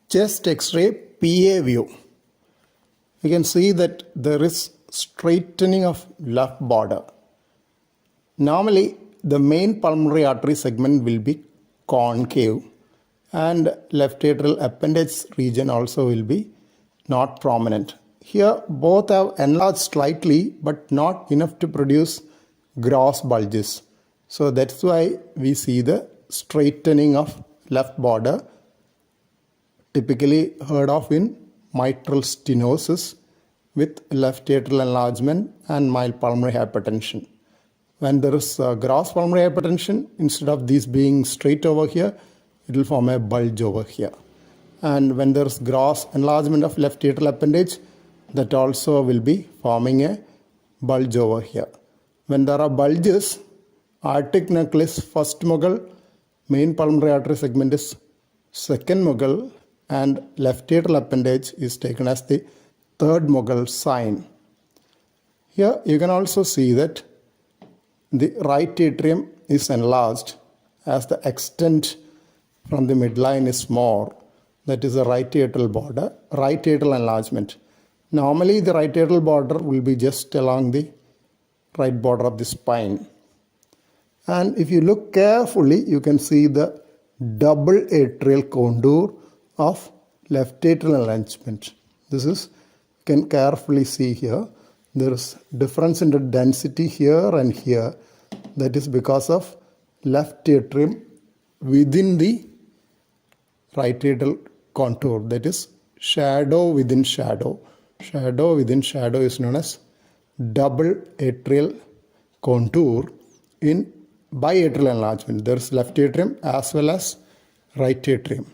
Chest X-ray PA view. You can see that there is straightening of left border. Normally, the main pulmonary artery segment will be concave and left atrial appendage region also will be not prominent. Here both have enlarged slightly but not enough to produce gross bulges. So that's why we see the straightening of left border, typically heard of in mitral stenosis with left atrial enlargement and mild pulmonary hypertension. When there is gross pulmonary hypertension, instead of these being straight over here, it will form a bulge over here. And when there is gross enlargement of left atrial appendage, that also will be forming a bulge over here. When there are bulges, aortic knuckle is first mogul, main pulmonary artery segment is second mogul, and left atrial appendage is taken as the third mogul sign. Here you can also see that the right atrium is enlarged as the extent from the midline is more. That is the right atrial border, right atrial enlargement. Normally the right atrial border will be just along the right border of the spine. And if you look carefully, you can see the double atrial contour of left atrial enlargement. This is, you can carefully see here, there is difference in the density here and here. That is because of left atrium within the right atrial contour. That is shadow within shadow. Shadow within shadow is known as double atrial contour in biatrial enlargement. There is left atrium as well as right atrium.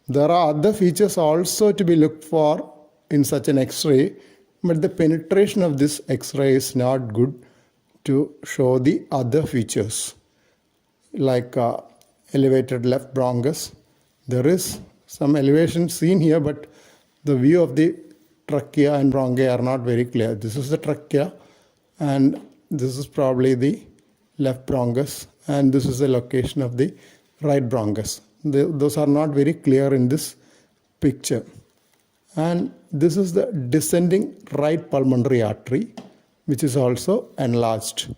There are other features also to be looked for in such an X-ray, but the penetration of this X-ray is not good to show the other features like elevated left bronchus. There is some elevation seen here, but the view of the trachea and bronchi are not very clear. This is the trachea and this is probably the left bronchus and this is the location of the right bronchus. Those are not very clear in this picture. And this is the descending right pulmonary artery, which is also enlarged.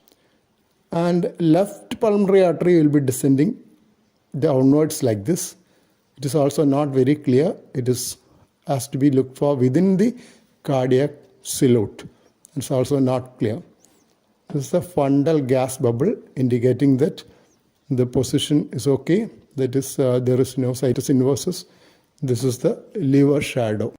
And left pulmonary artery will be descending downwards like this. It is also not very clear. It has to be looked for within the cardiac silhouette. It's also not clear. This is the fundal gas bubble indicating that the position is okay. That is, there is no situs inversus. This is the liver shadow.